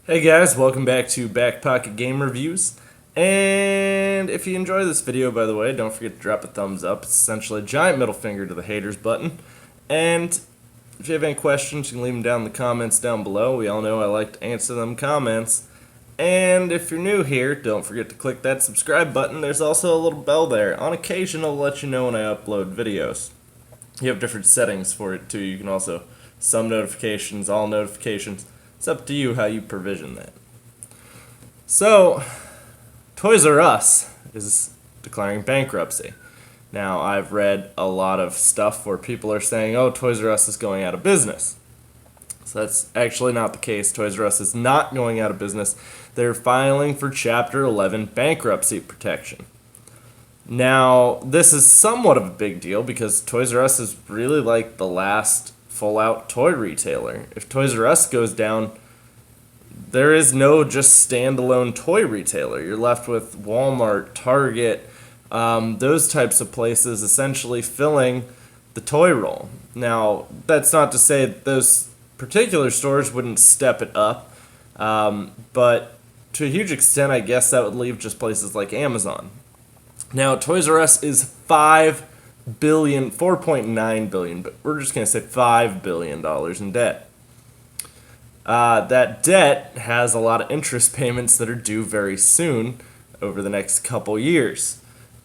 Hey guys, welcome back to Back Pocket Game Reviews. And if you enjoy this video, by the way, don't forget to drop a thumbs up. It's essentially a giant middle finger to the haters button. And if you have any questions, you can leave them down in the comments down below. We all know I like to answer them comments. And if you're new here, don't forget to click that subscribe button. There's also a little bell there. On occasion, I'll let you know when I upload videos. You have different settings for it too. You can also some notifications, all notifications. It's up to you how you provision that. So, Toys R Us is declaring bankruptcy. Now, I've read a lot of stuff where people are saying, oh, Toys R Us is going out of business. So that's actually not the case. Toys R Us is not going out of business. They're filing for Chapter 11 bankruptcy protection. Now, this is somewhat of a big deal because Toys R Us is really like the last full-out toy retailer. If Toys R Us goes down, there is no just standalone toy retailer. You're left with Walmart, Target, those types of places essentially filling the toy role. Now, that's not to say that those particular stores wouldn't step it up, but to a huge extent, I guess that would leave just places like Amazon. Now, Toys R Us is $4.9 billion, but we're just going to say $5 billion in debt. That debt has a lot of interest payments that are due very soon over the next couple years.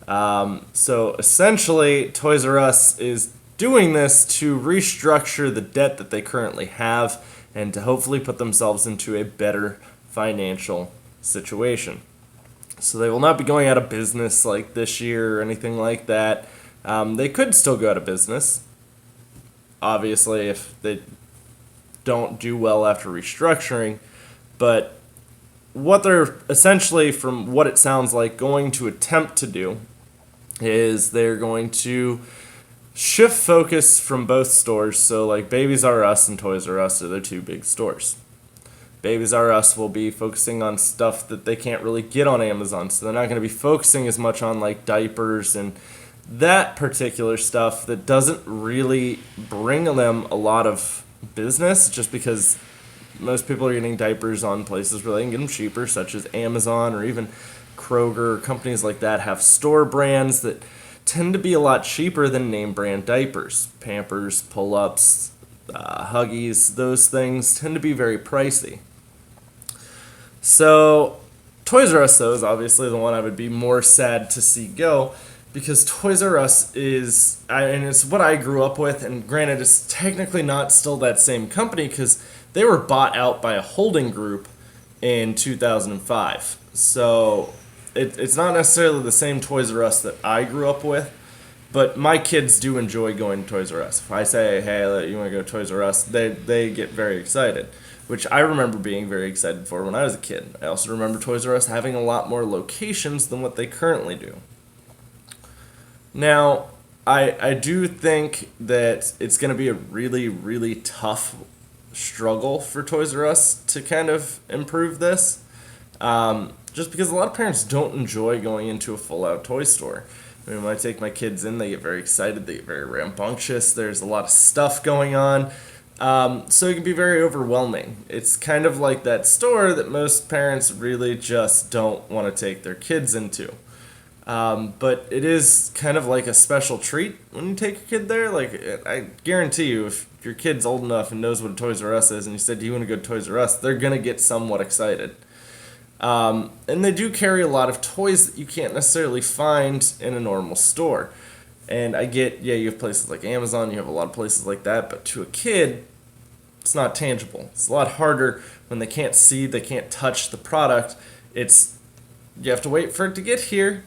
So essentially, Toys R Us is doing this to restructure the debt that they currently have and to hopefully put themselves into a better financial situation. So they will not be going out of business like this year or anything like that. They could still go out of business, obviously, if they don't do well after restructuring. But what they're essentially, from what it sounds like, going to attempt to do is they're going to shift focus from both stores. So like Babies R Us and Toys R Us are their two big stores. Babies R Us will be focusing on stuff that they can't really get on Amazon, so they're not going to be focusing as much on like diapers and that particular stuff that doesn't really bring them a lot of business, just because most people are getting diapers on places where they can get them cheaper, such as Amazon or even Kroger. Companies like that have store brands that tend to be a lot cheaper than name brand diapers. Pampers, Pull-Ups, Huggies, those things tend to be very pricey. So Toys R Us, though, is obviously the one I would be more sad to see go, because Toys R Us is, and it's what I grew up with, and granted, it's technically not still that same company because they were bought out by a holding group in 2005. So it's not necessarily the same Toys R Us that I grew up with, but my kids do enjoy going to Toys R Us. If I say, hey, you want to go to Toys R Us, they get very excited, which I remember being very excited for when I was a kid. I also remember Toys R Us having a lot more locations than what they currently do. Now, I do think that it's going to be a really, really tough struggle for Toys R Us to kind of improve this, just because a lot of parents don't enjoy going into a full-out toy store. I mean, when I take my kids in, they get very excited, they get very rambunctious, there's a lot of stuff going on, so it can be very overwhelming. It's kind of like that store that most parents really just don't want to take their kids into. But it is kind of like a special treat when you take your kid there. Like, I guarantee you, if your kid's old enough and knows what a Toys R Us is, and you said, do you want to go to Toys R Us, they're going to get somewhat excited. And they do carry a lot of toys that you can't necessarily find in a normal store. And I get, yeah, you have places like Amazon, you have a lot of places like that, but to a kid, it's not tangible. It's a lot harder when they can't see, they can't touch the product. You have to wait for it to get here.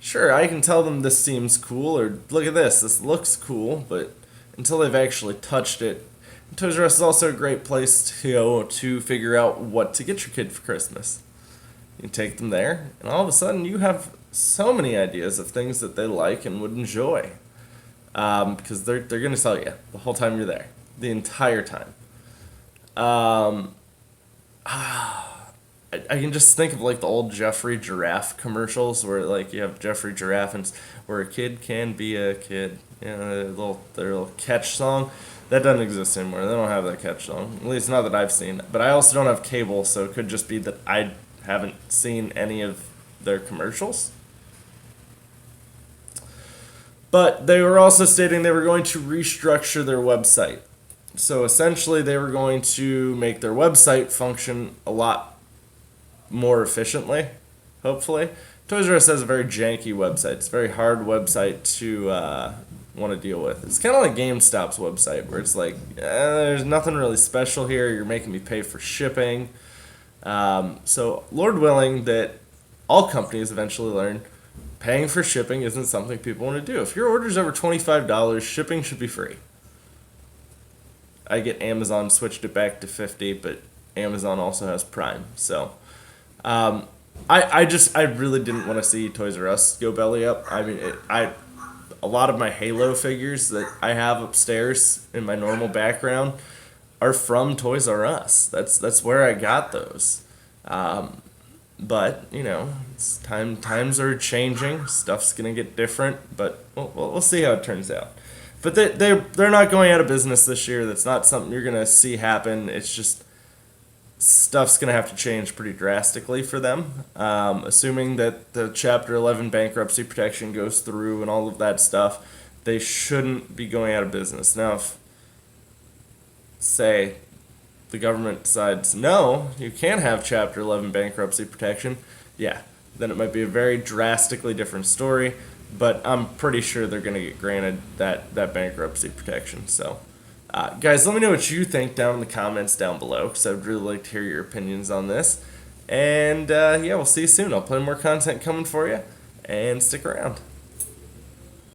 Sure, I can tell them this seems cool, or look at this looks cool, but until they've actually touched it. Toys R Us is also a great place to go to figure out what to get your kid for Christmas. You take them there, and all of a sudden you have so many ideas of things that they like and would enjoy. Because they're going to tell you the whole time you're there, the entire time. I can just think of like the old Jeffrey Giraffe commercials where like you have Jeffrey Giraffe and where a kid can be a kid, you know, their little catch song. That doesn't exist anymore. They don't have that catch song. At least not that I've seen. But I also don't have cable, so it could just be that I haven't seen any of their commercials. But they were also stating they were going to restructure their website. So essentially, they were going to make their website function a lot more efficiently, hopefully. Toys R Us has a very janky website. It's a very hard website to want to deal with. It's kind of like GameStop's website, where it's like, there's nothing really special here. You're making me pay for shipping. So, Lord willing that all companies eventually learn paying for shipping isn't something people want to do. If your order's over $25, shipping should be free. I get Amazon switched it back to $50, but Amazon also has Prime. So, I really didn't want to see Toys R Us go belly up. I mean, a lot of my Halo figures that I have upstairs in my normal background are from Toys R Us. That's where I got those. But you know, times are changing. Stuff's gonna get different, but we'll see how it turns out. But they're not going out of business this year. That's not something you're gonna see happen. It's just stuff's gonna have to change pretty drastically for them. Assuming that the Chapter 11 bankruptcy protection goes through and all of that stuff, they shouldn't be going out of business. Now, if say the government decides no, you can't have Chapter 11 bankruptcy protection, yeah, then it might be a very drastically different story. But I'm pretty sure they're going to get granted that bankruptcy protection. So, guys, let me know what you think down in the comments down below, because I'd really like to hear your opinions on this. And, yeah, we'll see you soon. I'll put more content coming for you, and stick around.